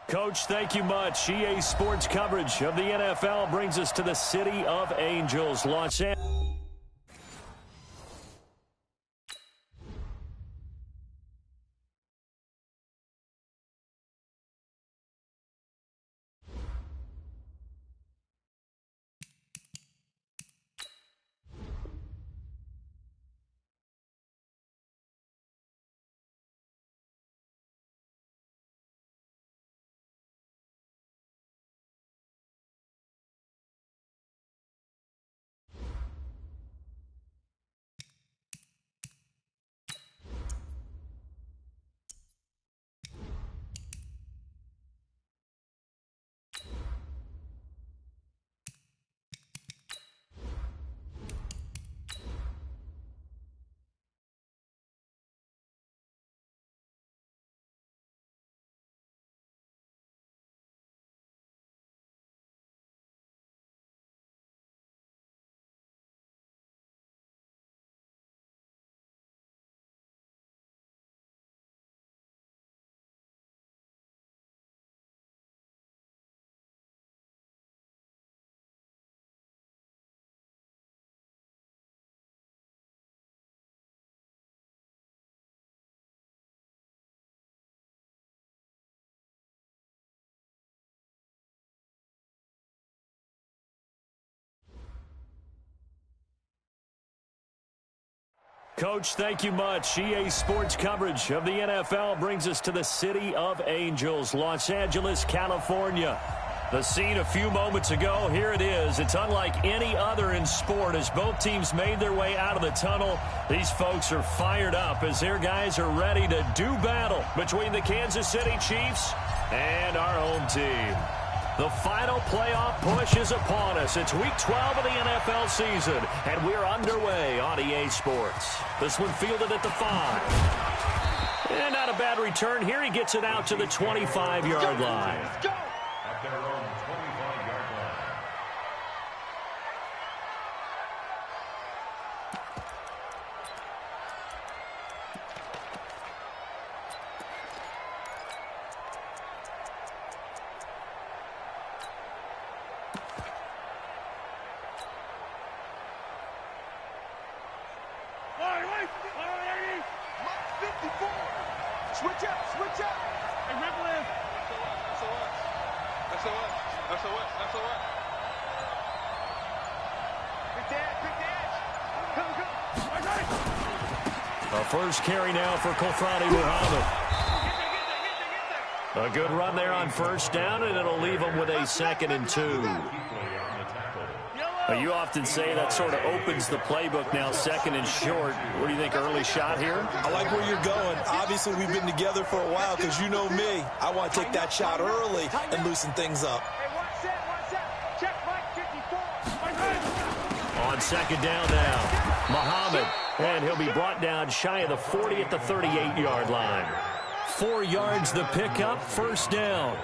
Coach, thank you much. EA Sports coverage of the NFL brings us to the City of Angels, Los Angeles. Coach, thank you much. EA Sports coverage of the NFL brings us to the City of Angels, Los Angeles, California. The scene a few moments ago, here it is. It's unlike any other in sport as both teams made their way out of the tunnel. These folks are fired up as their guys are ready to do battle between the Kansas City Chiefs and our home team. The final playoff push is upon us. It's Week 12 of the NFL season, and we're underway on EA Sports. This one fielded at the 5. And not a bad return here. He gets it out to the 25-yard line. At their own 25-yard line. Switch up, switch up. Hey, ripple in. That's a what? Good dash. A first carry now for Kofrani Muhammad. A good run there on first down, and it'll leave him with a 2nd and 2. You often say that sort of opens the playbook now, 2nd and short. What do you think, early shot here? I like where you're going. Obviously, we've been together for a while because you know me. I want to take that shot early and loosen things up. Check Mike 54. On 2nd down now, Muhammad, and he'll be brought down shy of the 40 at the 38-yard line. 4 yards the pickup, first down.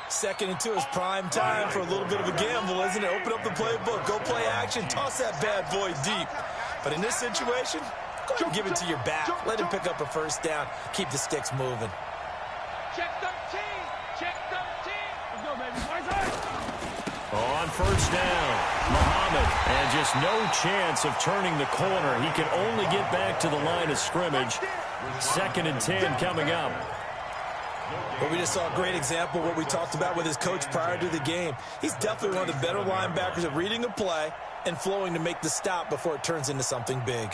2nd and 2 is prime time for a little bit of a gamble, isn't it? Open up the playbook, go play action, toss that bad boy deep. But in this situation, go ahead and give it to your back. Let him pick up a first down. Keep the sticks moving. Check 13. Check 13. Let's go, baby. On first down, Muhammad, and just no chance of turning the corner. He can only get back to the line of scrimmage. 2nd and 10 coming up. But we just saw a great example of what we talked about with his coach prior to the game. He's definitely one of the better linebackers at reading a play and flowing to make the stop before it turns into something big.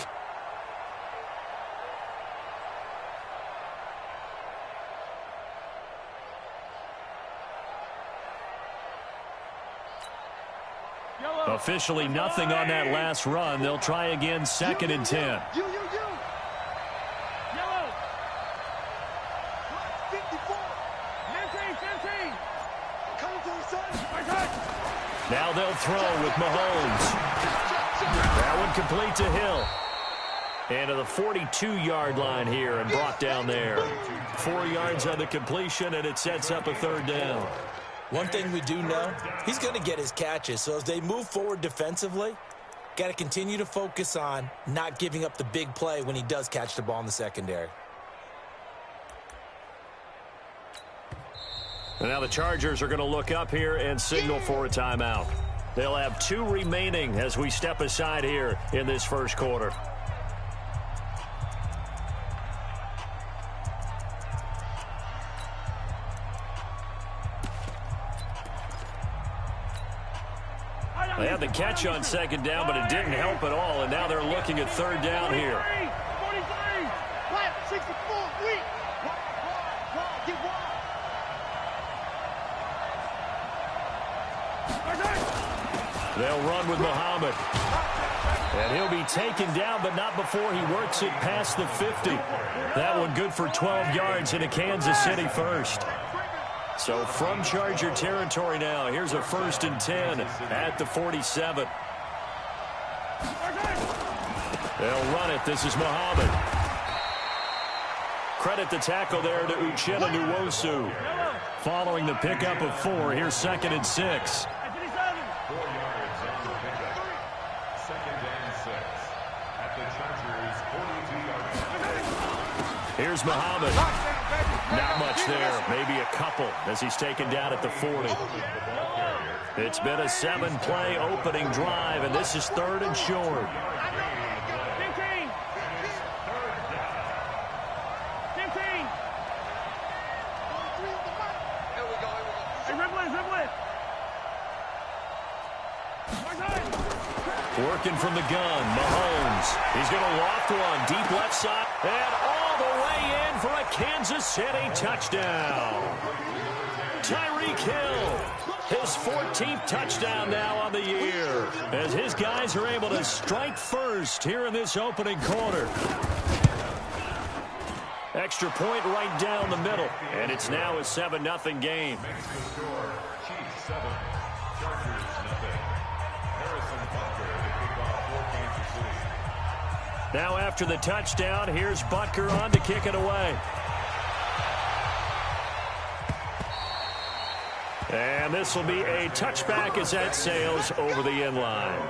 Officially nothing on that last run. They'll try again, 2nd and 10. Now they'll throw with Mahomes. That one complete to Hill. And to the 42-yard line here and brought down there. 4 yards on the completion, and it sets up a 3rd down. One thing we do know, he's going to get his catches. So as they move forward defensively, got to continue to focus on not giving up the big play when he does catch the ball in the secondary. And now the Chargers are going to look up here and signal for a timeout. They'll have 2 remaining as we step aside here in this first quarter. They had the catch on second down, but it didn't help at all, and now they're looking at third down here. 43, 64, weak. They'll run with Muhammad. And he'll be taken down, but not before he works it past the 50. That one good for 12 yards into Kansas City first. So from Charger territory now, here's a 1st and 10 at the 47. They'll run it. This is Muhammad. Credit the tackle there to Uchenna Nwosu. Following the pickup of 4, here's 2nd and 6. 4 yards on the pickup. 2nd and 6 at the Chargers' 42-yard line. Here's Muhammad. Not much there. Maybe a couple as he's taken down at the 40. It's been a 7-play opening drive, and this is 3rd and short. Working from the gun, Mahomes. He's going to loft one deep left side and all the way in for a Kansas City touchdown. Tyreek Hill, his 14th touchdown now on the year, as his guys are able to strike first here in this opening quarter. Extra point right down the middle, and it's now a 7-0 game. Chiefs 7, Chargers nothing. Harrison Butker to kick off for Kansas City. Now after the touchdown, here's Butker on to kick it away. And this will be a touchback as that sails over the end line.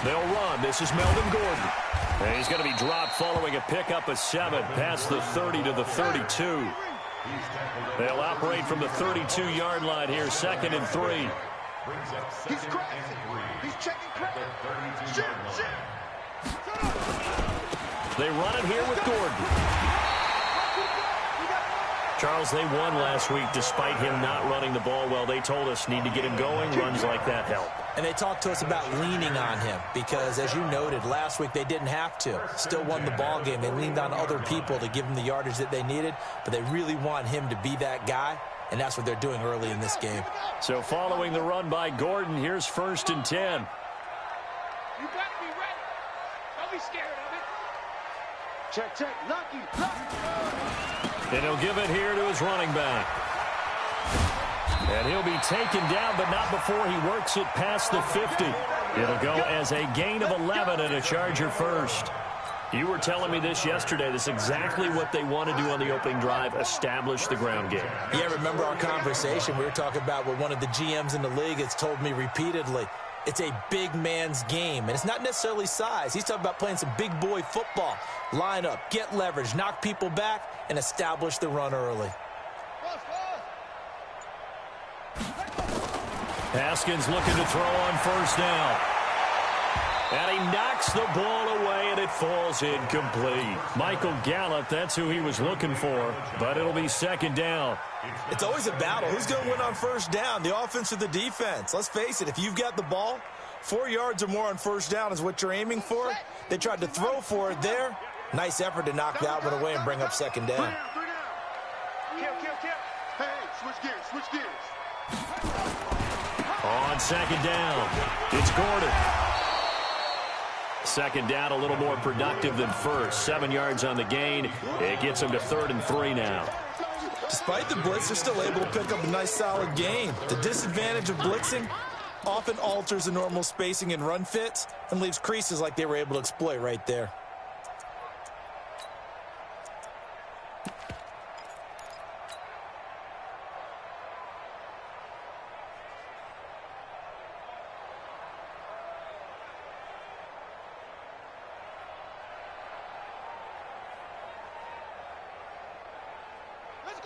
They'll run. This is Melvin Gordon. And he's going to be dropped following a pickup of 7 past the 30 to the 32. They'll operate from the 32-yard line here, 2nd and 3. He's crashing. He's checking credit. They run it here with Gordon. Charles, they won last week despite him not running the ball well. They told us need to get him going. Runs like that help. And they talked to us about leaning on him because, as you noted, last week they didn't have to. Still won the ball game. They leaned on other people to give them the yardage that they needed, but they really want him to be that guy, and that's what they're doing early in this game. So following the run by Gordon, here's 1st and 10. You got to be ready. Don't be scared of it. Check. Lucky. And he'll give it here to his running back. And he'll be taken down, but not before he works it past the 50. It'll go as a gain of 11 and a Charger first. You were telling me this yesterday. This is exactly what they want to do on the opening drive, establish the ground game. Yeah, remember our conversation? We were talking about what one of the GMs in the league has told me repeatedly. It's a big man's game, and it's not necessarily size. He's talking about playing some big boy football. Line up, get leverage, knock people back, and establish the run early. Haskins looking to throw on 1st down. And he knocks the ball away, and it falls incomplete. Michael Gallup, that's who he was looking for, but it'll be 2nd down. It's always a battle. Who's going to win on 1st down, the offense or the defense? Let's face it, if you've got the ball, 4 yards or more on 1st down is what you're aiming for. They tried to throw for it there. Nice effort to knock that one away and bring up 2nd down. Hey, switch gears. On 2nd down, it's Gordon. 2nd down, a little more productive than 1st. 7 yards on the gain. It gets him to 3rd and 3 now. Despite the blitz, they're still able to pick up a nice solid gain. The disadvantage of blitzing, often alters the normal spacing and run fits and leaves creases like they were able to exploit right there.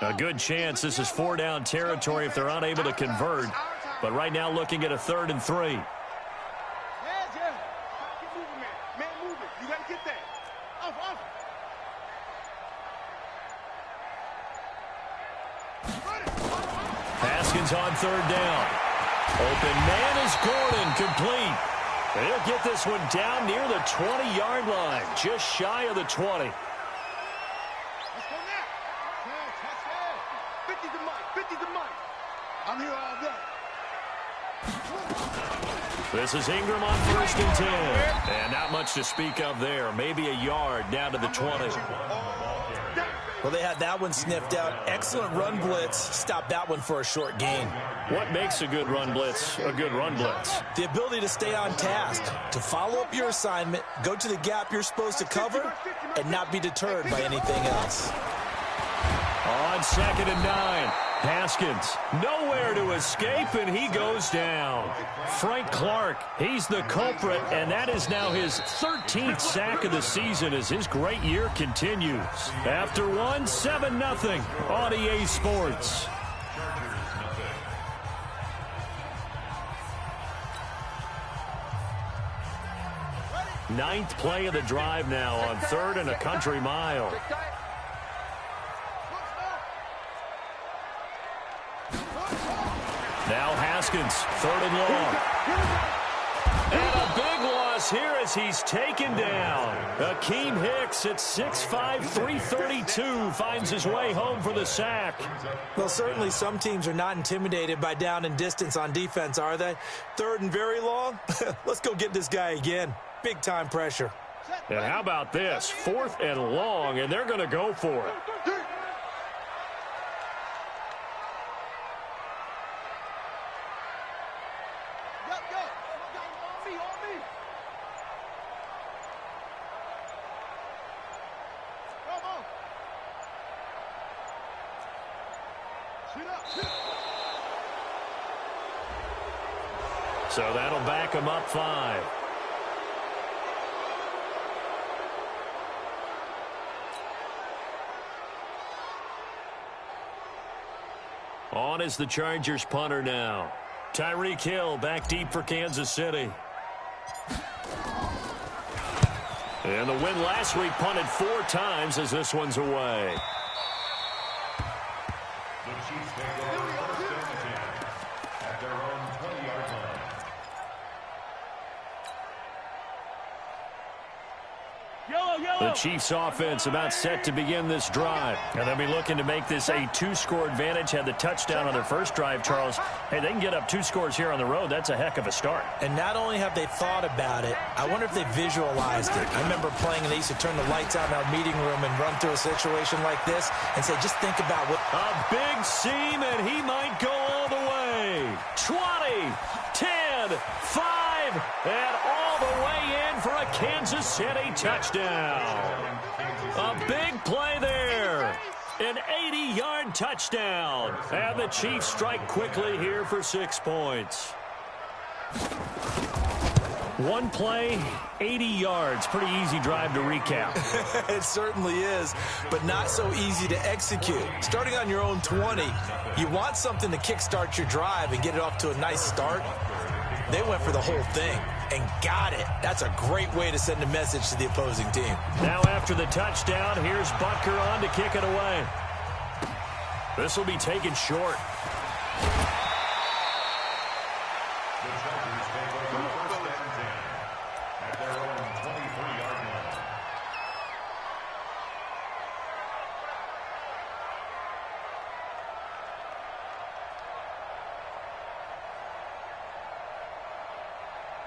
A good chance this is 4-down territory if they're unable to convert. But right now looking at a 3rd and 3. Yeah. Keep moving, man. Man, move it. You got to get that. Off. Haskins on 3rd down. Open man is Gordon, complete. He'll get this one down near the 20-yard line, just shy of the 20. Let's go now. Touchdown. 50 to Mike. 50 to Mike. I'm here all day. This is Ingram on 1st and 10. And not much to speak of there. Maybe a yard down to the 20. Well, they had that one sniffed out. Excellent run blitz. Stopped that one for a short gain. What makes a good run blitz a good run blitz? The ability to stay on task, to follow up your assignment, go to the gap you're supposed to cover, and not be deterred by anything else. On 2nd and 9. Haskins, nowhere to escape, and he goes down. Frank Clark, he's the culprit, and that is now his 13th sack of the season as his great year continues. After one, 7-0 on EA Sports. Ninth play of the drive now on 3rd and a country mile. Now Haskins, 3rd and long. And a big loss here as he's taken down. Akeem Hicks at 6'5", 332 finds his way home for the sack. Well, certainly some teams are not intimidated by down and distance on defense, are they? 3rd and very long? Let's go get this guy again. Big-time pressure. And how about this? 4th and long, and they're going to go for it. So that'll back him up 5. On is the Chargers punter now. Tyreek Hill back deep for Kansas City. And the win last week punted 4 times as this one's away. The Chiefs take over 1st and 10 at their own 20-yard line. The Chiefs offense about set to begin this drive. And they'll be looking to make this a 2-score advantage. Had the touchdown on their first drive, Charles. Hey, they can get up 2 scores here on the road. That's a heck of a start. And not only have they thought about it, I wonder if they visualized it. I remember playing and they used to turn the lights out in our meeting room and run through a situation like this and say, just think about what... A big seam, and he might go all the way. 20, 10, 5, and all the way in for a Kansas City touchdown. A big play there. An 80-yard touchdown. And the Chiefs strike quickly here for 6 points. One play, 80 yards. Pretty easy drive to recap. It certainly is, but not so easy to execute. Starting on your own 20, you want something to kickstart your drive and get it off to a nice start. They went for the whole thing and got it. That's a great way to send a message to the opposing team. Now after the touchdown, here's Butker on to kick it away. This will be taken short. The Chargers take over 1st and 10 at their own 23-yard line.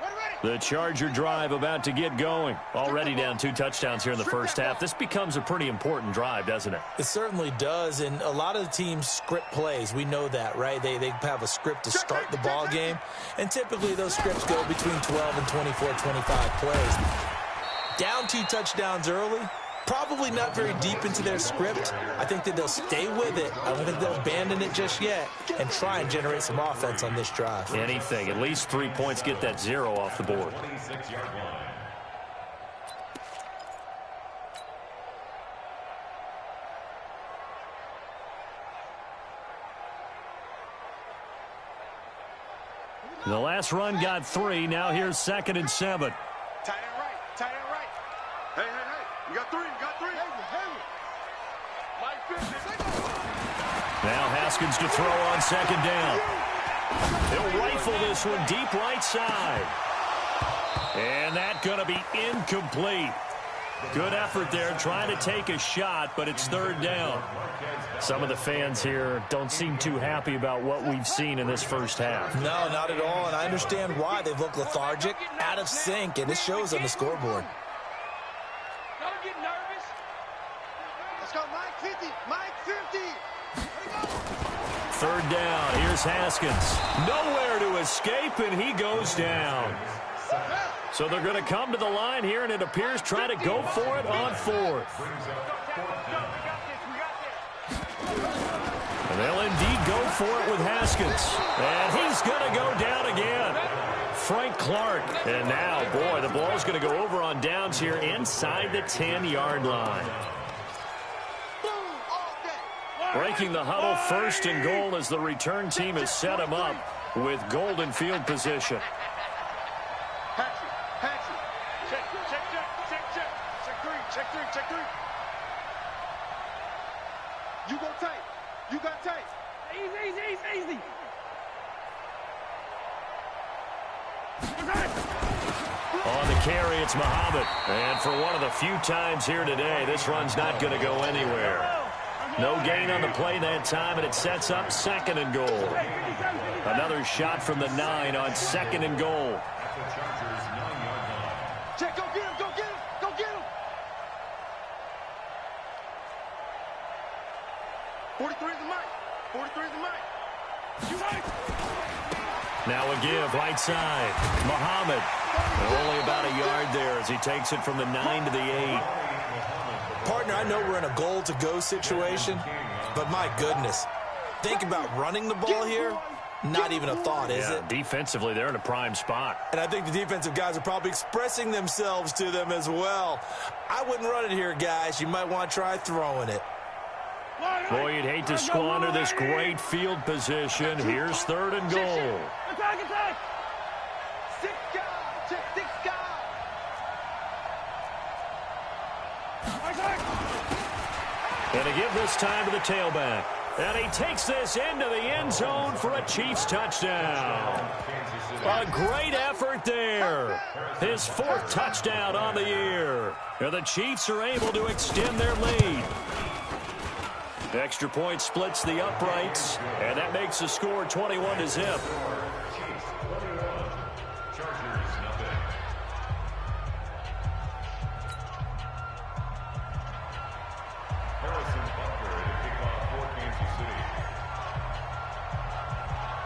Ready? The Charger drive about to get going. Already down 2 touchdowns here in the first half. This becomes a pretty important drive, doesn't it? It certainly does, and a lot of the teams script plays. We know that, right? They have a script to start the ball game, and typically those scripts go between 12 and 24, 25 plays. Down 2 touchdowns early, probably not very deep into their script. I think that they'll stay with it. I don't think they'll abandon it just yet and try and generate some offense on this drive. Anything. At least 3 points, get that 0 off the board. 26-yard line. The last run got 3. Now here's 2nd and 7. Tight end right. Tight end right. Hey, hey, hey. You got 3. You got 3. Mike 50. Now Haskins to throw on 2nd down. They'll rifle this one deep right side. And that's going to be incomplete. Good effort there trying to take a shot, but it's 3rd down. Some of the fans here don't seem too happy about what we've seen in this first half. No, not at all, and I understand why. They've looked lethargic, out of sync, and it shows on the scoreboard. Don't get nervous. Let's go, Mike 50. Mike 50. Let it go. 3rd down. Here's Haskins. Nowhere to escape, and he goes down. So they're going to come to the line here, and it appears trying to go for it on 4th. And they'll indeed go for it with Haskins. And he's going to go down again. Frank Clark. And now, boy, the ball's going to go over on downs here inside the 10-yard line. Breaking the huddle, 1st and goal as the return team has set him up with golden field position. Check 3. You go tight. You got tight. Easy. On the carry, it's Muhammad. And for one of the few times here today, this run's not going to go anywhere. No gain on the play that time, and it sets up 2nd and goal. Another shot from the 9 on 2nd and goal. Check, go get him. 43 is the mic. Now a give, right side. Muhammad. Only about a yard there as he takes it from the 9 to the 8. Partner, I know we're in a goal-to-go situation, but my goodness, think about running the ball here. Not even a thought, is it? Defensively, they're in a prime spot. And I think the defensive guys are probably expressing themselves to them as well. I wouldn't run it here, guys. You might want to try throwing it. Boy, you'd hate to squander this great field position. Here's 3rd and goal. Attack. 6 guys. Check 6 guys. And to give this time to the tailback. And he takes this into the end zone for a Chiefs touchdown. A great effort there. His 4th touchdown on the year. And the Chiefs are able to extend their lead. Extra point splits the uprights, and that makes the score 21-0.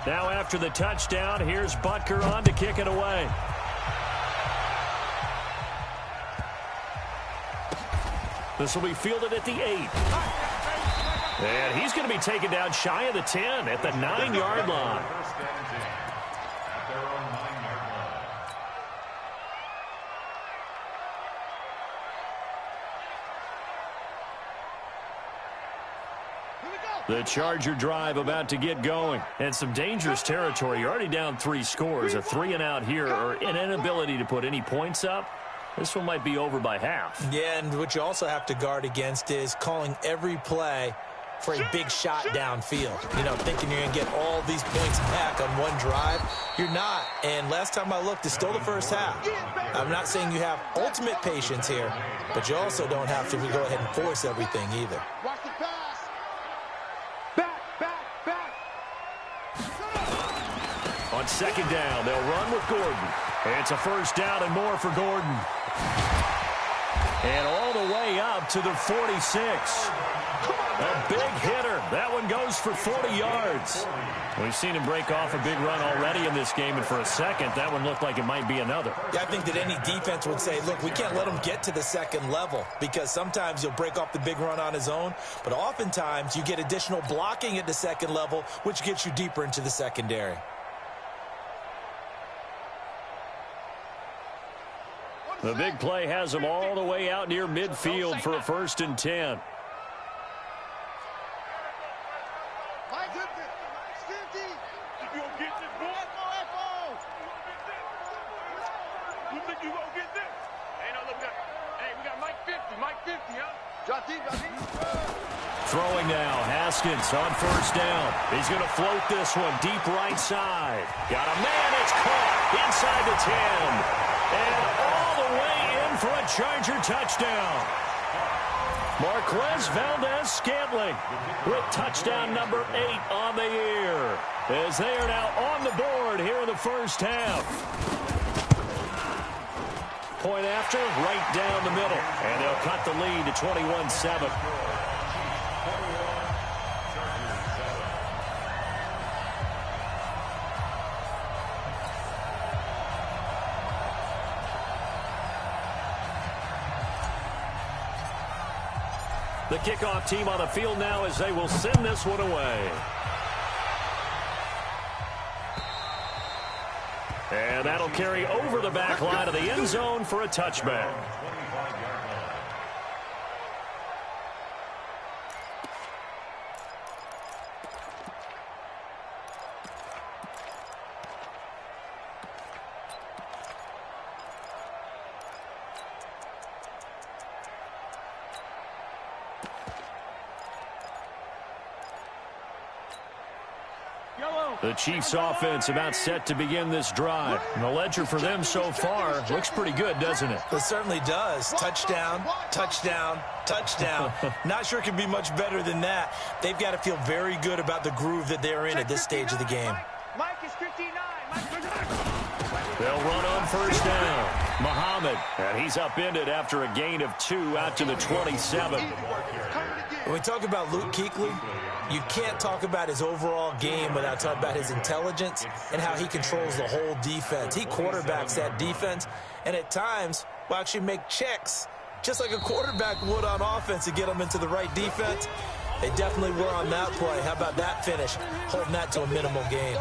Now after the touchdown, here's Butker on to kick it away. This will be fielded at the 8. And he's going to be taken down shy of the 10 at the 9-yard line. The Charger drive about to get going. And some dangerous territory. You're already down 3 scores. A 3-and-out here, or an inability to put any points up. This one might be over by half. Yeah, and what you also have to guard against is calling every play for a big shot downfield. You know, thinking you're going to get all these points back on one drive. You're not. And last time I looked, it's still the first half. I'm not saying you have ultimate patience here, but you also don't have to go ahead and force everything either. Watch the pass. Back. On second down. They'll run with Gordon. It's a first down and more for Gordon. And all the way up to the 46. A big hitter. That one goes for 40 yards. We've seen him break off a big run already in this game, and for a second, that one looked like it might be another. Yeah, I think that any defense would say, look, we can't let him get to the second level, because sometimes he'll break off the big run on his own, but oftentimes you get additional blocking at the second level, which gets you deeper into the secondary. The big play has him all the way out near midfield for a 1st and 10. Throwing now, Haskins on 1st down. He's going to float this one deep right side. Got a man, it's caught inside the 10. And all the way in for a Charger touchdown. Marquez Valdez-Scantling with touchdown number 8 on the year, as they are now on the board here in the first half. Point after, right down the middle. And they'll cut the lead to 21-7. The kickoff team on the field now as they will send this one away. And that'll carry over the back line of the end zone for a touchback. The Chiefs offense about set to begin this drive. And the ledger for them so far looks pretty good, doesn't it? It certainly does. Touchdown, touchdown, touchdown. Not sure it can be much better than that. They've got to feel very good about the groove that they're in at this stage of the game. Mike is 59. They'll run on 1st down. Muhammad, and he's upended after a gain of 2 out to the 27. When we talk about Luke Kuechly, you can't talk about his overall game without talking about his intelligence and how he controls the whole defense. He quarterbacks that defense, and at times will actually make checks, just like a quarterback would on offense to get them into the right defense. They definitely were on that play. How about that finish? Holding that to a minimal gain.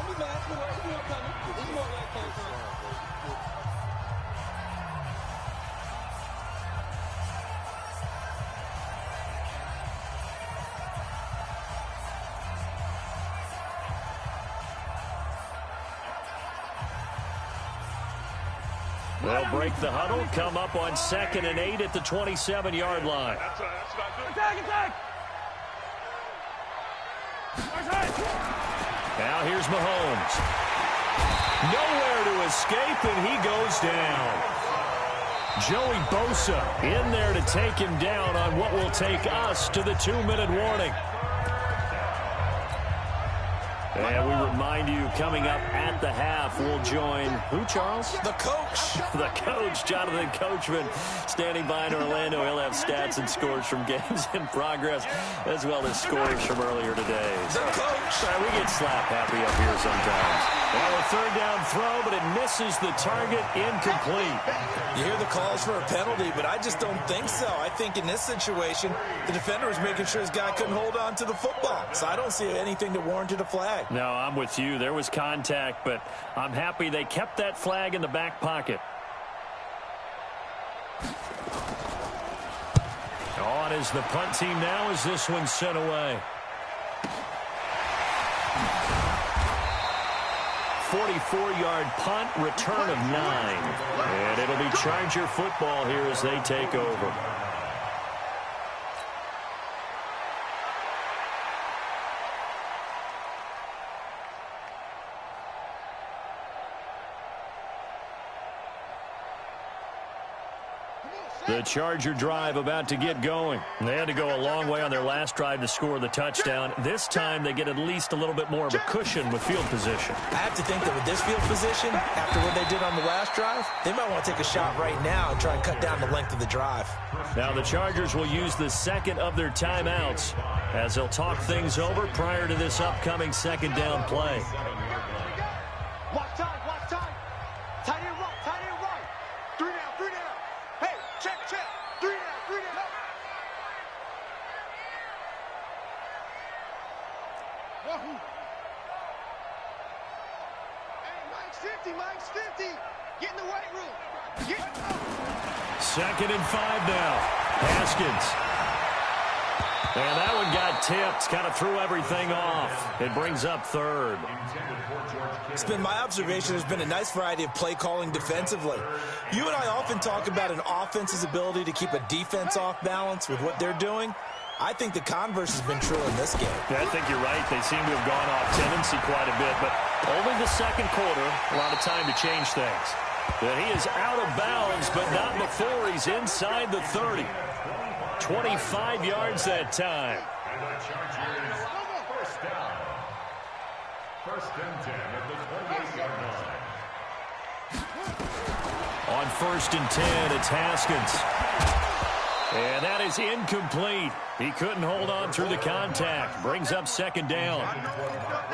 They'll break the huddle, come up on 2nd and 8 at the 27-yard line. Attack! Now here's Mahomes. Nowhere to escape, and he goes down. Joey Bosa in there to take him down on what will take us to the 2-minute warning. And we remind you, coming up at the half, we'll join who, Charles? The coach. The coach, Jonathan Coachman, standing by in Orlando. He'll have stats and scores from games in progress, as well as scores from earlier today. The coach. We get slap happy up here sometimes. Now a 3rd down throw, but it misses the target, incomplete. You hear the calls for a penalty, but I just don't think so. I think in this situation, the defender was making sure his guy couldn't hold on to the football. So I don't see anything that warranted a flag. No, I'm with you. There was contact, but I'm happy they kept that flag in the back pocket. On is the punt team now as this one's sent away. 44-yard punt, return of 9. And it'll be Charger football here as they take over. Come on, The Charger drive about to get going. They had to go a long way on their last drive to score the touchdown. This time they get at least a little bit more of a cushion with field position. I have to think that with this field position, after what they did on the last drive, they might want to take a shot right now and try and cut down the length of the drive. Now the Chargers will use the second of their timeouts as they'll talk things over prior to this upcoming second down play. Watch time, watch time. Tight end right, tight end right. 3 down, 3 down. Hey, check, check. 3 down, 3 down. Wahoo. Hey, Mike's 50, Mike's 50. Get in the weight room. Get. 2nd and 5 now. Haskins. And that one got tipped, kind of threw everything off. It brings up 3rd. It's been my observation there's been a nice variety of play calling defensively. You and I often talk about an offense's ability to keep a defense off balance with what they're doing. I think the converse has been true in this game. Yeah, I think you're right. They seem to have gone off tendency quite a bit, but only the second quarter, a lot of time to change things. And he is out of bounds, but not before he's inside the 30. 25 yards that time. And the Chargers first down. 1st and 10 at the 28-yard line. On 1st and 10, it's Haskins. And that is incomplete. He couldn't hold on through the contact. Brings up 2nd down.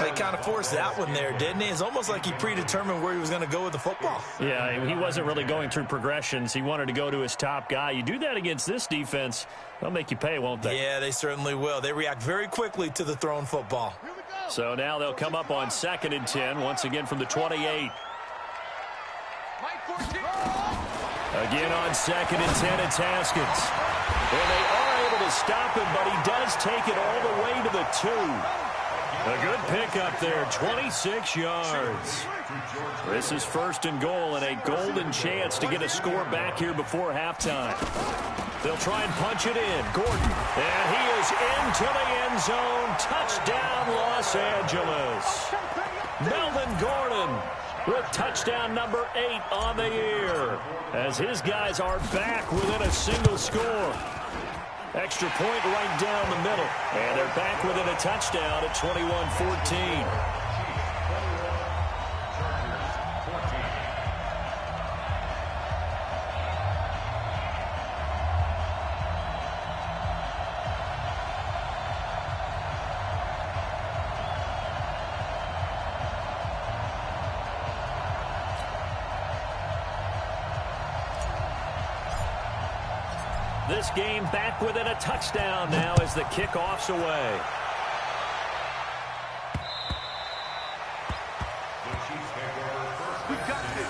He kind of forced that one there, didn't he? It's almost like he predetermined where he was going to go with the football. Yeah, he wasn't really going through progressions. He wanted to go to his top guy. You do that against this defense, they'll make you pay, won't they? Yeah, they certainly will. They react very quickly to the thrown football. So now they'll come up on 2nd and 10, once again from the 28. Again on 2nd and 10, it's Haskins. And they are able to stop him, but he does take it all the way to the 2. A good pickup there, 26 yards. This is 1st and goal and a golden chance to get a score back here before halftime. They'll try and punch it in. Gordon, and he is into the end zone. Touchdown, Los Angeles. Melvin Gordon with touchdown number 8 on the year, as his guys are back within a single score. Extra point right down the middle, and they're back within a touchdown at 21-14. This game back within a touchdown now as the kickoff's away. The Chiefs take over 1st and 10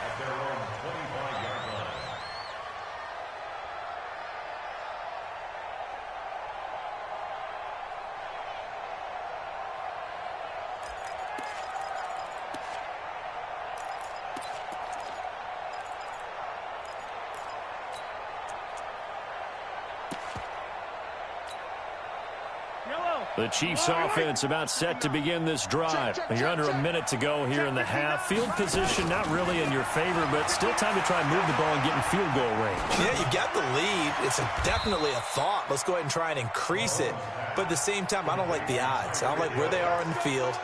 at their own 25-yard line. The Chiefs offense about set to begin this drive. You're under a minute to go here in the half. Field position not really in your favor, but still time to try and move the ball and get in field goal range. Yeah, you got the lead. It's definitely a thought. Let's go ahead and try and increase it. But at the same time, I don't like the odds. I don't like where they are in the field.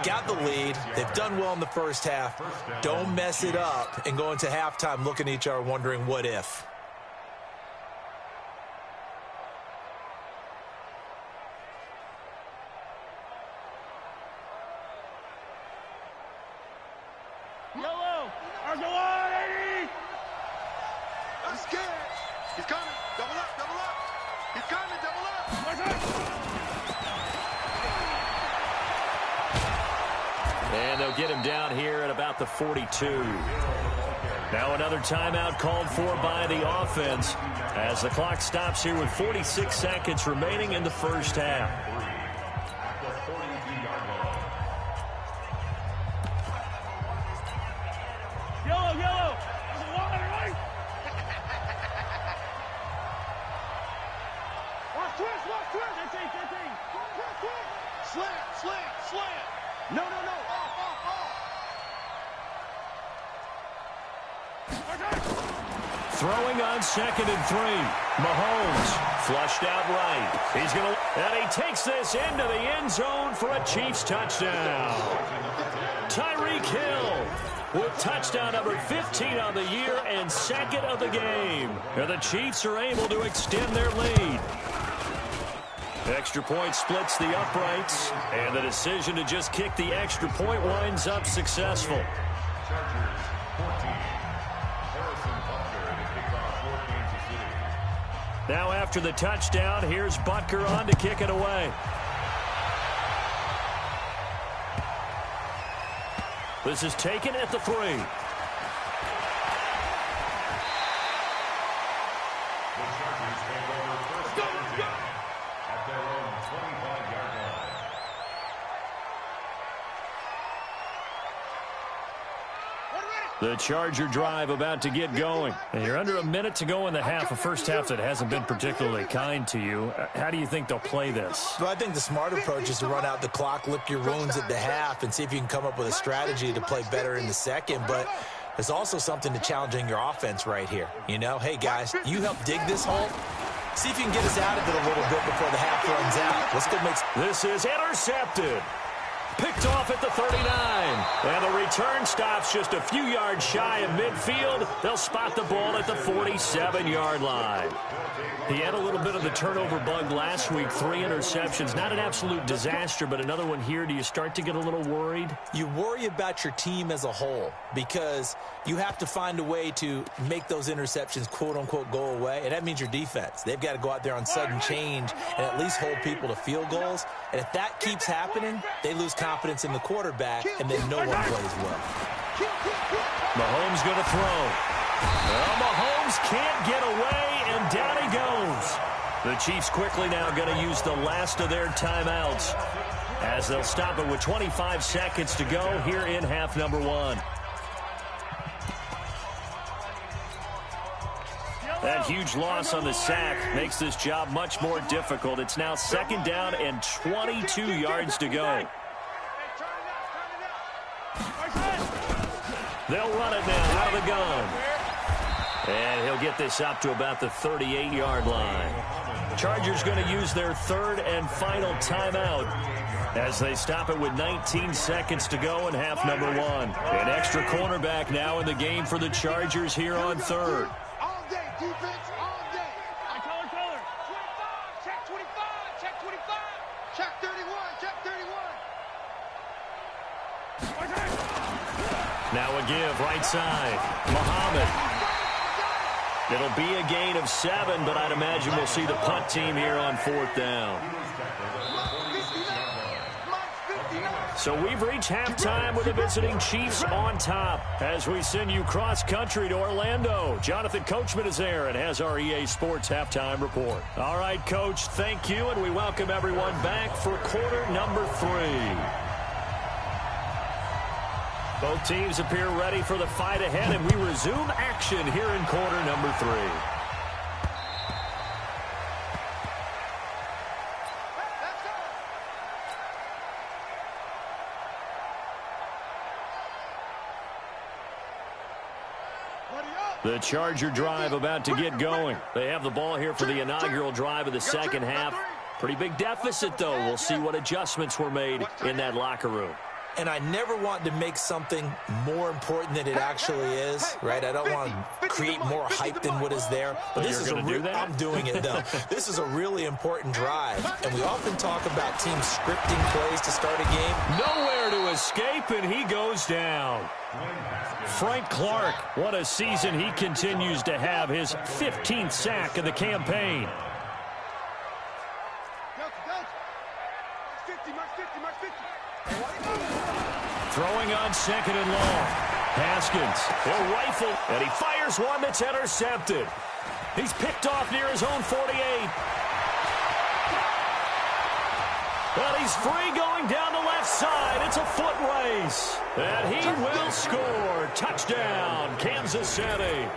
Got the lead. They've done well in the first half. Don't mess it up and go into halftime looking at each other wondering what if. I'm scared. He's coming. Double up, double up. He's coming, double up. And they'll get him down here at about the 42. Now another timeout called for by the offense as the clock stops here with 46 seconds remaining in the first half. Yellow. Watch twist. Slam. No. Off. Throwing on 2nd and 3. Mahomes flushed out right. He's going to, and he takes this into the end zone for a Chiefs touchdown. Tyreek Hill with touchdown number 15 on the year and 2nd of the game. And the Chiefs are able to extend their lead. Extra point splits the uprights, and the decision to just kick the extra point winds up successful. Chargers 14. Harrison Butker to kick off for Kansas City. Now after the touchdown, here's Butker on to kick it away. This is taken at the 3. The Chargers take over first down and 10 at their own 25-yard line. The Charger drive about to get going. And you're under a minute to go in the half, a first half that hasn't been particularly kind to you. How do you think they'll play this? Well, I think the smart approach is to run out the clock, lick your wounds at the half, and see if you can come up with a strategy to play better in the second. But there's also something to challenging your offense right here. You know, hey, guys, you help dig this hole. See if you can get us out of it a little bit before the half runs out. Let's go make... This is intercepted. Picked off at the 39. And the return stops just a few yards shy of midfield. They'll spot the ball at the 47-yard line. He had a little bit of the turnover bug last week. 3 interceptions. Not an absolute disaster, but another one here. Do you start to get a little worried? You worry about your team as a whole because you have to find a way to make those interceptions, quote-unquote, go away. And that means your defense. They've got to go out there on sudden change and at least hold people to field goals. And if that keeps happening, they lose confidence in the quarterback, and then no one plays well. Mahomes going to throw. Well, Mahomes can't get away, and down he goes. The Chiefs quickly now going to use the last of their timeouts as they'll stop it with 25 seconds to go here in half number 1. That huge loss on the sack makes this job much more difficult. It's now 2nd down and 22 yards to go. They'll run it now out of the gun. And he'll get this up to about the 38-yard line. Chargers going to use their 3rd and final timeout as they stop it with 19 seconds to go in half number 1. An extra cornerback now in the game for the Chargers here on 3rd. All day, defense, all day. Color. 25, check 25, check 25. Check 31, check 31. Now a give, right side. Muhammad. It'll be a gain of 7, but I'd imagine we'll see the punt team here on 4th down. So we've reached halftime with the visiting Chiefs on top as we send you cross-country to Orlando. Jonathan Coachman is there and has our EA Sports halftime report. All right, Coach, thank you, and we welcome everyone back for quarter number 3. Both teams appear ready for the fight ahead, and we resume action here in quarter number 3. The Charger drive about to get going. They have the ball here for the inaugural drive of the second half. Pretty big deficit, though. We'll see what adjustments were made in that locker room. And I never want to make something more important than it actually is, right? I don't want to create more hype than what is there. But this is I'm doing it, though. This is a really important drive. And we often talk about teams scripting plays to start a game. Nowhere to escape, and he goes down. Frank Clark, what a season he continues to have. His 15th sack of the campaign. Throwing on 2nd and long. Haskins, he'll rifle, and he fires one that's intercepted. He's picked off near his own 48. But he's free going down the left side. It's a foot race. And he will score. Touchdown, Kansas City.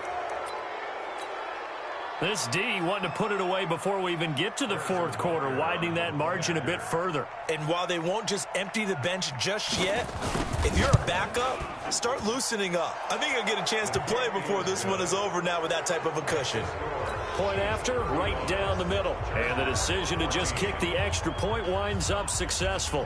This D wanting to put it away before we even get to the fourth quarter, widening that margin a bit further. And while they won't just empty the bench just yet, if you're a backup, start loosening up. I think you'll get a chance to play before this one is over now with that type of a cushion. Point after, right down the middle. And the decision to just kick the extra point winds up successful.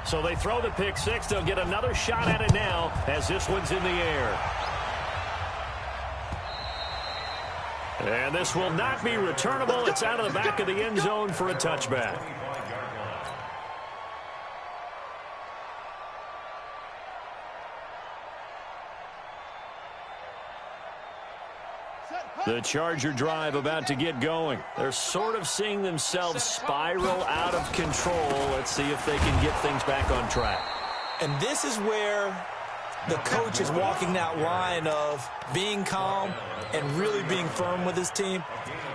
So they throw the pick six. They'll get another shot at it now as this one's in the air. And this will not be returnable. It's out of the back of the end zone for a touchback. The Charger drive about to get going. They're sort of seeing themselves spiral out of control. Let's see if they can get things back on track. And this is where the coach is walking that line of being calm and really being firm with his team.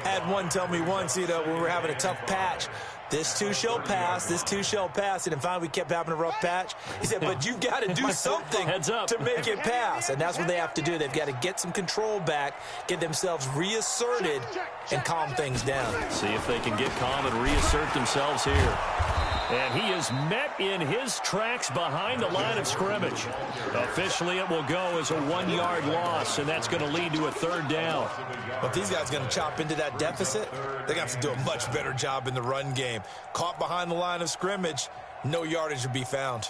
I had one tell me once, when we were having a tough patch, this too shall pass, this too shall pass. And then finally we kept having a rough patch. He said, but you've got to do something to make it pass. And that's what they have to do. They've got to get some control back, get themselves reasserted, and calm things down. See if they can get calm and reassert themselves here. And he is met in his tracks behind the line of scrimmage. Officially, it will go as a 1-yard loss, and that's going to lead to a third down. But if these guys are going to chop into that deficit, they're going to have to do a much better job in the run game. Caught behind the line of scrimmage, no yardage to be found.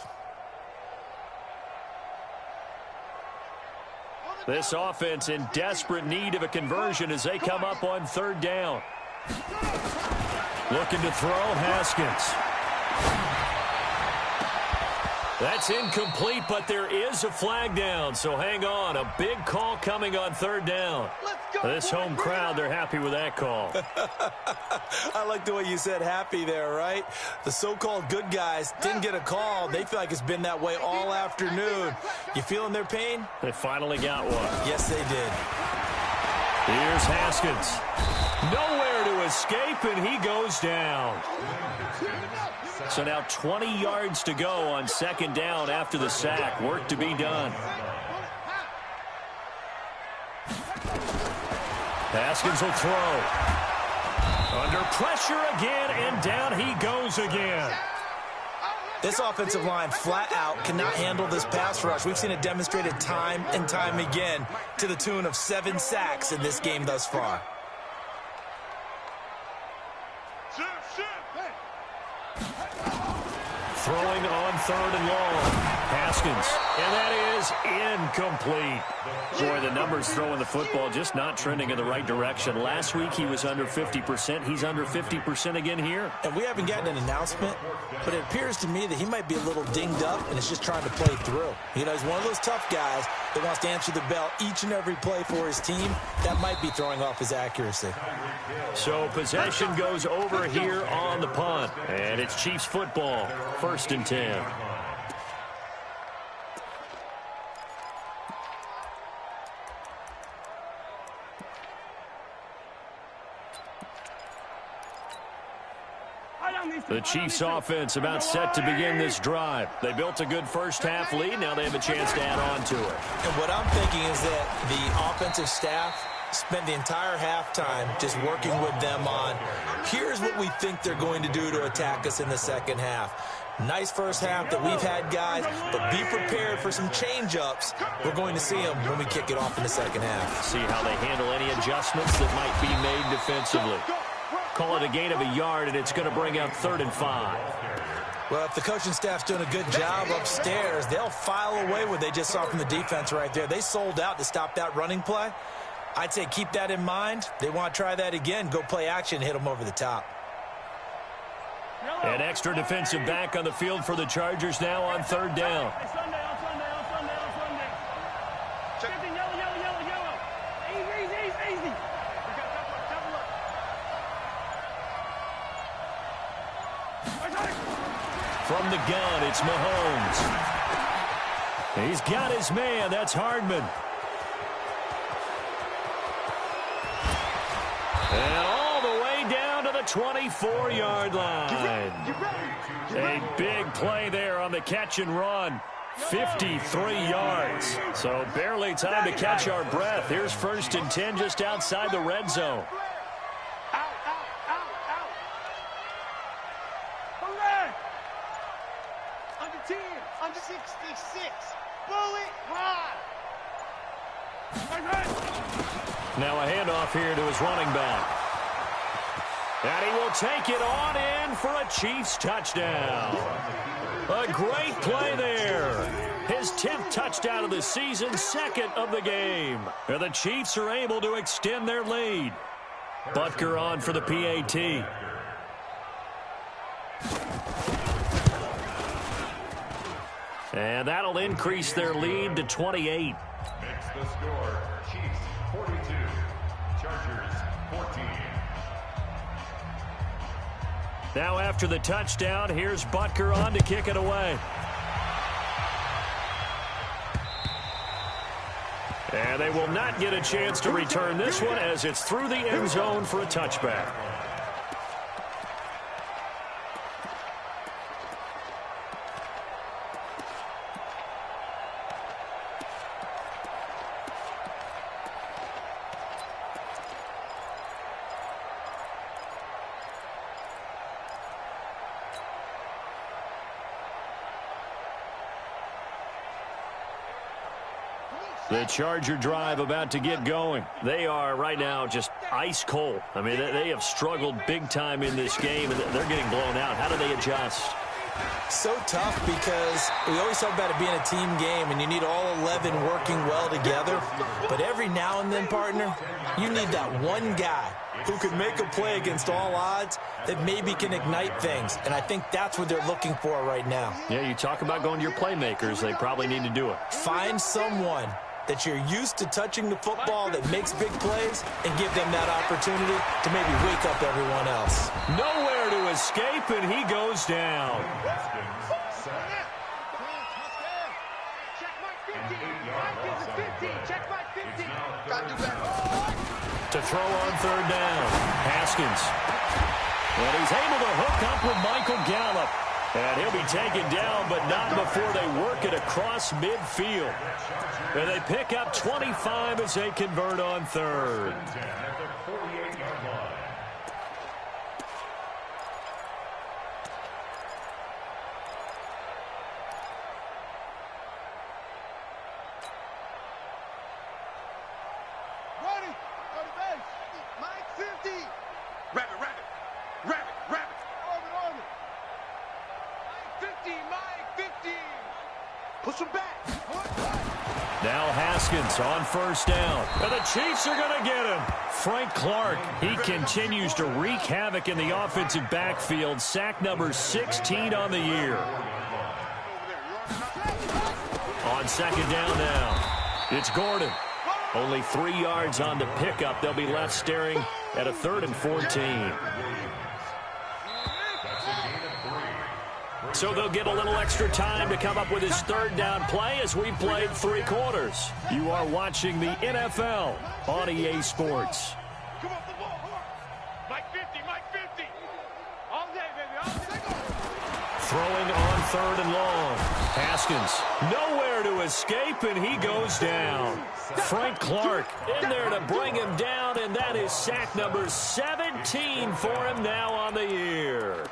This offense in desperate need of a conversion as they come up on third down. Looking to throw, Haskins. That's incomplete, but there is a flag down, so hang on. A big call coming on third down. This home crowd, they're happy with that call. I like the way you said happy there, right? The so-called good guys didn't get a call. They feel like it's been that way all afternoon. You feeling their pain? They finally got one. Yes, they did. Here's Haskins. Nowhere to escape, and he goes down. So now 20 yards to go on second down after the sack. Work to be done. Haskins will throw. Under pressure again, and down he goes again. This offensive line flat out cannot handle this pass rush. We've seen it demonstrated time and time again to the tune of 7 sacks in this game thus far. Throwing on third and long. Haskins. And that is incomplete. Boy, the numbers throwing the football just not trending in the right direction. Last week he was under 50%. He's under 50% again here. And we haven't gotten an announcement, but it appears to me that he might be a little dinged up and is just trying to play through. He's one of those tough guys that wants to answer the bell each and every play for his team. That might be throwing off his accuracy. So possession goes over here on the punt. And it's Chiefs football. 1st and 10. The Chiefs offense about set to begin this drive. They built a good first half lead. Now they have a chance to add on to it. And what I'm thinking is that the offensive staff spent the entire halftime just working with them on, here's what we think they're going to do to attack us in the second half. Nice first half that we've had, guys, but be prepared for some change-ups. We're going to see them when we kick it off in the second half. See how they handle any adjustments that might be made defensively. Call it a gain of a yard, and it's going to bring up 3rd and 5. Well, if the coaching staff's doing a good job upstairs, they'll file away what they just saw from the defense right there. They sold out to stop that running play. I'd say keep that in mind. They want to try that again. Go play action, hit them over the top. An extra defensive back on the field for the Chargers now on 3rd down. From the gun, it's Mahomes. He's got his man. That's Hardman. And all the way down to the the 24-yard line. A big play there on the catch and run. 53 yards. So barely time to catch our breath. Here's 1st and 10 just outside the red zone. Under 10, under 66. Bullet ride. Now a handoff here to his running back. And he will take it on in for a Chiefs touchdown. A great play there. His 10th touchdown of the season, 2nd of the game. And the Chiefs are able to extend their lead. Butker on for the PAT. And that'll increase their lead to 28. Makes the score. Chiefs 42. Chargers 14. Now after the touchdown, here's Butker on to kick it away. And they will not get a chance to return this one as it's through the end zone for a touchback. The Charger drive about to get going. They are right now just ice cold. I mean, they have struggled big time in this game, and they're getting blown out. How do they adjust? So tough because we always talk about it being a team game, and you need all 11 working well together. But every now and then, partner, you need that one guy who could make a play against all odds that maybe can ignite things. And I think that's what they're looking for right now. Yeah, you talk about going to your playmakers. They probably need to do it. Find someone that you're used to touching the football that makes big plays and give them that opportunity to maybe wake up everyone else. Nowhere to escape, and he goes down. To throw on 3rd down, Haskins. And he's able to hook up with Michael Gallup. And he'll be taken down, but not before they work it across midfield. And they pick up 25 as they convert on 3rd. Now Haskins on 1st down. And the Chiefs are going to get him. Frank Clark, he continues to wreak havoc in the offensive backfield. Sack number 16 on the year. On 2nd down now, it's Gordon. Only 3 yards on the pickup. They'll be left staring at a 3rd and 14. So they'll get a little extra time to come up with his 3rd down play as we played 3 quarters. You are watching the NFL on EA Sports. Come on, the ball. Mike 50, Mike 50. All day, baby, all day. Throwing on 3rd and long. Haskins nowhere to escape, and he goes down. Frank Clark in there to bring him down, and that is sack number 17 for him now on the year.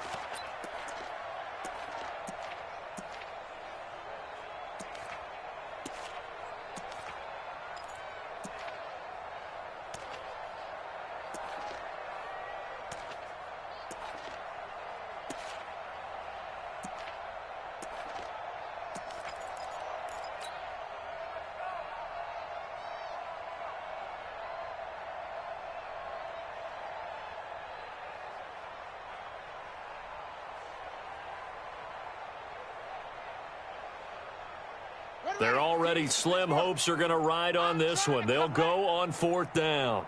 Their already slim hopes are going to ride on this one. They'll go on 4th down.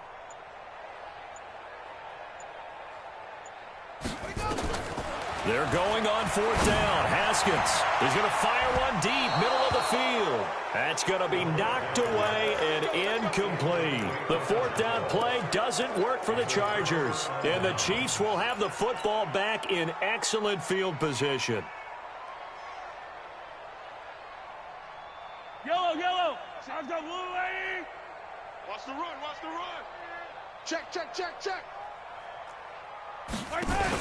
They're going on fourth down. Haskins is going to fire one deep, middle of the field. That's going to be knocked away and incomplete. The fourth down play doesn't work for the Chargers. And the Chiefs will have the football back in excellent field position. Yellow, yellow. Sounds got blue, lady. Watch the run, watch the run. Check, check, check, check. Right there.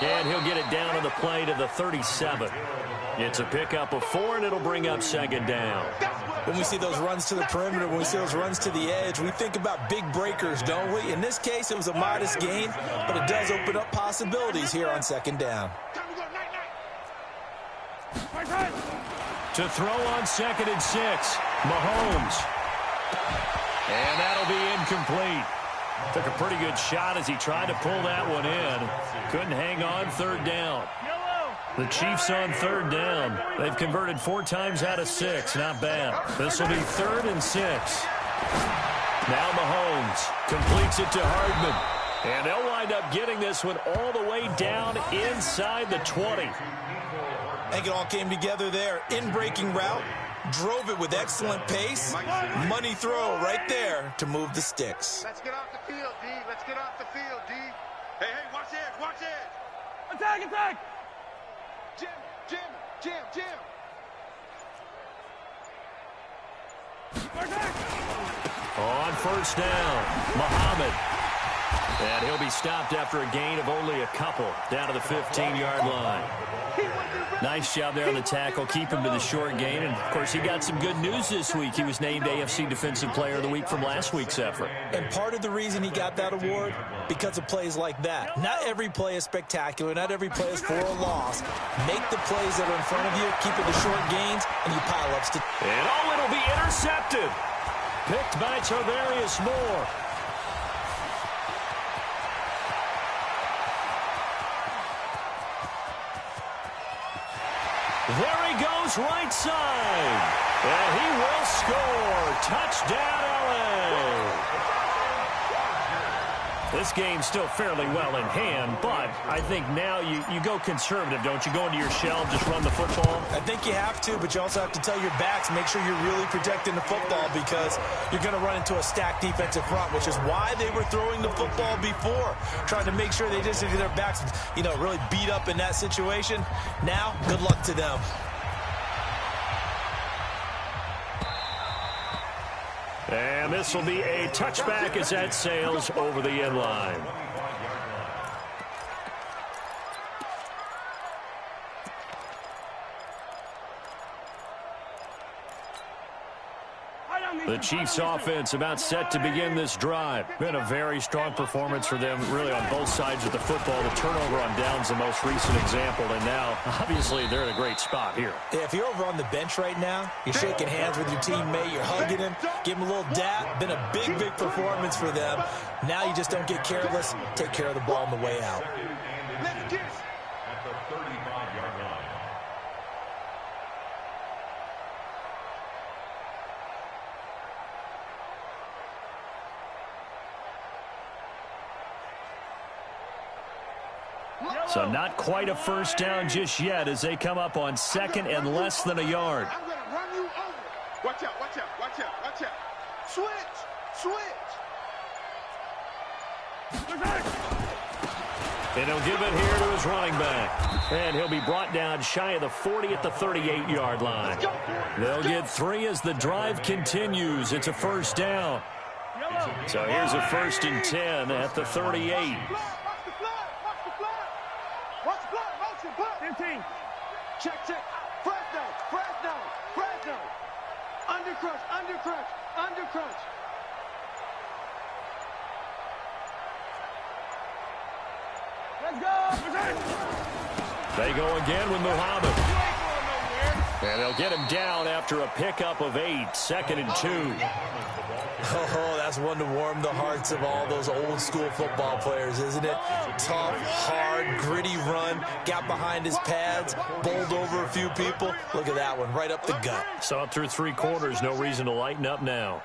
And he'll get it down to the play to the 37. It's a pickup of 4, and it'll bring up second down. When we see those runs to the perimeter, when we see those runs to the edge, we think about big breakers, don't we? In this case, it was a modest gain, but it does open up possibilities here on second down. To throw on 2nd and 6, Mahomes. And that'll be incomplete. Took a pretty good shot as he tried to pull that one in. Couldn't hang on, 3rd down. The Chiefs on 3rd down. They've converted 4 times out of 6. Not bad. This will be 3rd and 6. Now Mahomes completes it to Hardman. And they'll wind up getting this one all the way down inside the 20. I think it all came together there. In-breaking route. Drove it with excellent pace. Money throw right there to move the sticks. Let's get off the field, D. Let's get off the field, D. Hey, hey, watch edge, watch edge. Attack, attack. Jim, Jim, Jim, Jim. On 1st down, Muhammad. And he'll be stopped after a gain of only a couple down to the 15-yard line. Nice job there on the tackle. Keep him to the short gain. And, of course, he got some good news this week. He was named AFC Defensive Player of the Week from last week's effort. And part of the reason he got that award, because of plays like that. Not every play is spectacular. Not every play is for a loss. Make the plays that are in front of you, keep it to short gains, and you pile up. And it'll be intercepted. Picked by Tarvarius Moore. There he goes, right side. And he will score. Touchdown, LA. This game's still fairly well in hand, but I think now you go conservative, don't you? Go into your shell and just run the football? I think you have to, but you also have to tell your backs, make sure you're really protecting the football because you're going to run into a stacked defensive front, which is why they were throwing the football before, trying to make sure they didn't get their backs, really beat up in that situation. Now, good luck to them. And this will be a touchback as that sails over the end line. The Chiefs offense about set to begin this drive. Been a very strong performance for them, really on both sides of the football. The turnover on downs the most recent example, and now, obviously, they're in a great spot here. Yeah, if you're over on the bench right now, you're shaking hands with your teammate, you're hugging him, give him a little dap. Been a big, big performance for them. Now you just don't get careless. Take care of the ball on the way out. At the 35-yard line. So not quite a first down just yet as they come up on 2nd and less than a yard. I'm going to run you over. Watch out, watch out, watch out, watch out. Switch, switch. And he'll give it here to his running back. And he'll be brought down shy of the 40 at the 38-yard line. They'll get 3 as the drive continues. It's a first down. So here's a 1st and 10 at the 38. Watch the block, motion, block. 15. Check, check. Fresno, Fresno, Fresno. Under crunch, under crunch, under crunch. Let's go. They go again with Muhammad. And they'll get him down after a pickup of 8, 2nd and 2. Oh, that's one to warm the hearts of all those old school football players, isn't it? Tough, hard, gritty run, got behind his pads, bowled over a few people. Look at that one, right up the gut. Saw it through 3 quarters, no reason to lighten up now.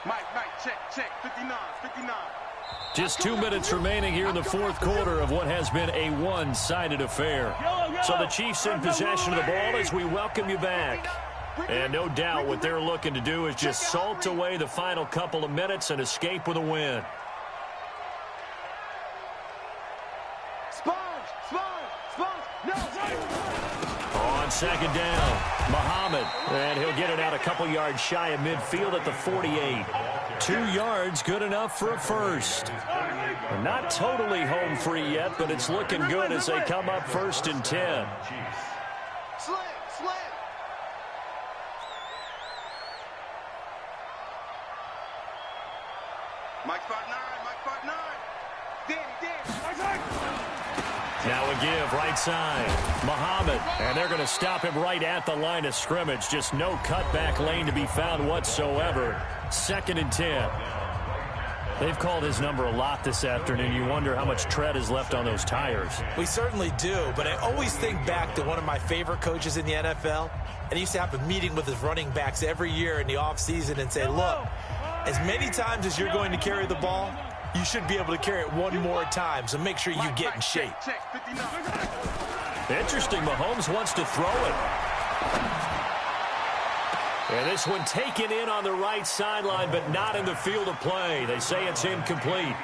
Mike, check. 59, 59. Just 2 minutes remaining here in the fourth quarter of what has been a one-sided affair. So the Chiefs in possession of the ball as we welcome you back. And no doubt what they're looking to do is just salt away the final couple of minutes and escape with a win. On second down, Muhammad, and he'll get it out a couple yards shy of midfield at the 48. 2 yards, good enough for a first. Not totally home free yet, but it's looking good as they come up 1st and 10. Slam. Mike 5'9". Danny. Now a give, right side. Muhammad, and they're going to stop him right at the line of scrimmage. Just no cutback lane to be found whatsoever. 2nd and 10. They've called his number a lot this afternoon. You wonder how much tread is left on those tires. We certainly do, but I always think back to one of my favorite coaches in the NFL, and he used to have a meeting with his running backs every year in the offseason and say, look, as many times as you're going to carry the ball, you should be able to carry it one more time, so make sure you get in shape. Interesting, Mahomes wants to throw it. And this one taken in on the right sideline, but not in the field of play. They say it's incomplete.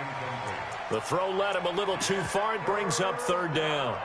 The throw led him a little too far. It brings up 3rd down.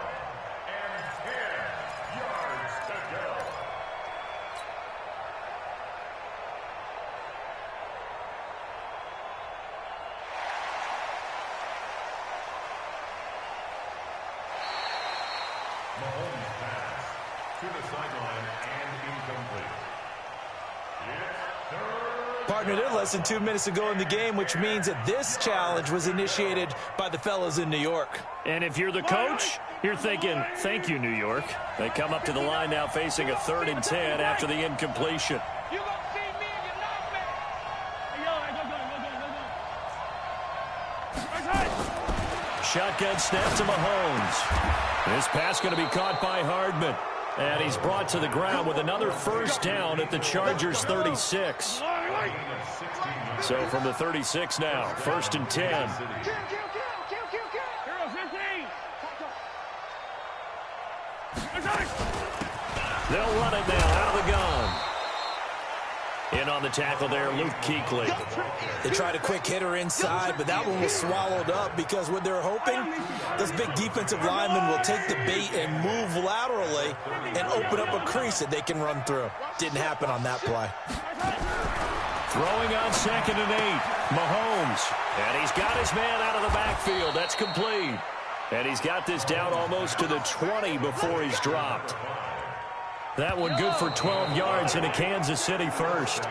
Partner, they're less than 2 minutes ago in the game, which means that this challenge was initiated by the fellas in New York. And if you're the coach, you're thinking, thank you, New York. They come up to the line now facing a 3rd and 10 after the incompletion. Shotgun snap to Mahomes. This pass going to be caught by Hardman. And he's brought to the ground with another first down at the Chargers' 36. So from the 36 now, 1st and 10. They'll run it now out of the gun. In on the tackle there, Luke Kuechly. They tried a quick hitter inside, but that one was swallowed up because what they're hoping, this big defensive lineman will take the bait and move laterally and open up a crease that they can run through. Didn't happen on that play. Throwing on 2nd and 8, Mahomes. And he's got his man out of the backfield. That's complete. And he's got this down almost to the 20 before he's dropped. That one good for 12 yards in a Kansas City first.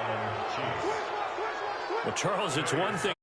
Well, Charles, it's one thing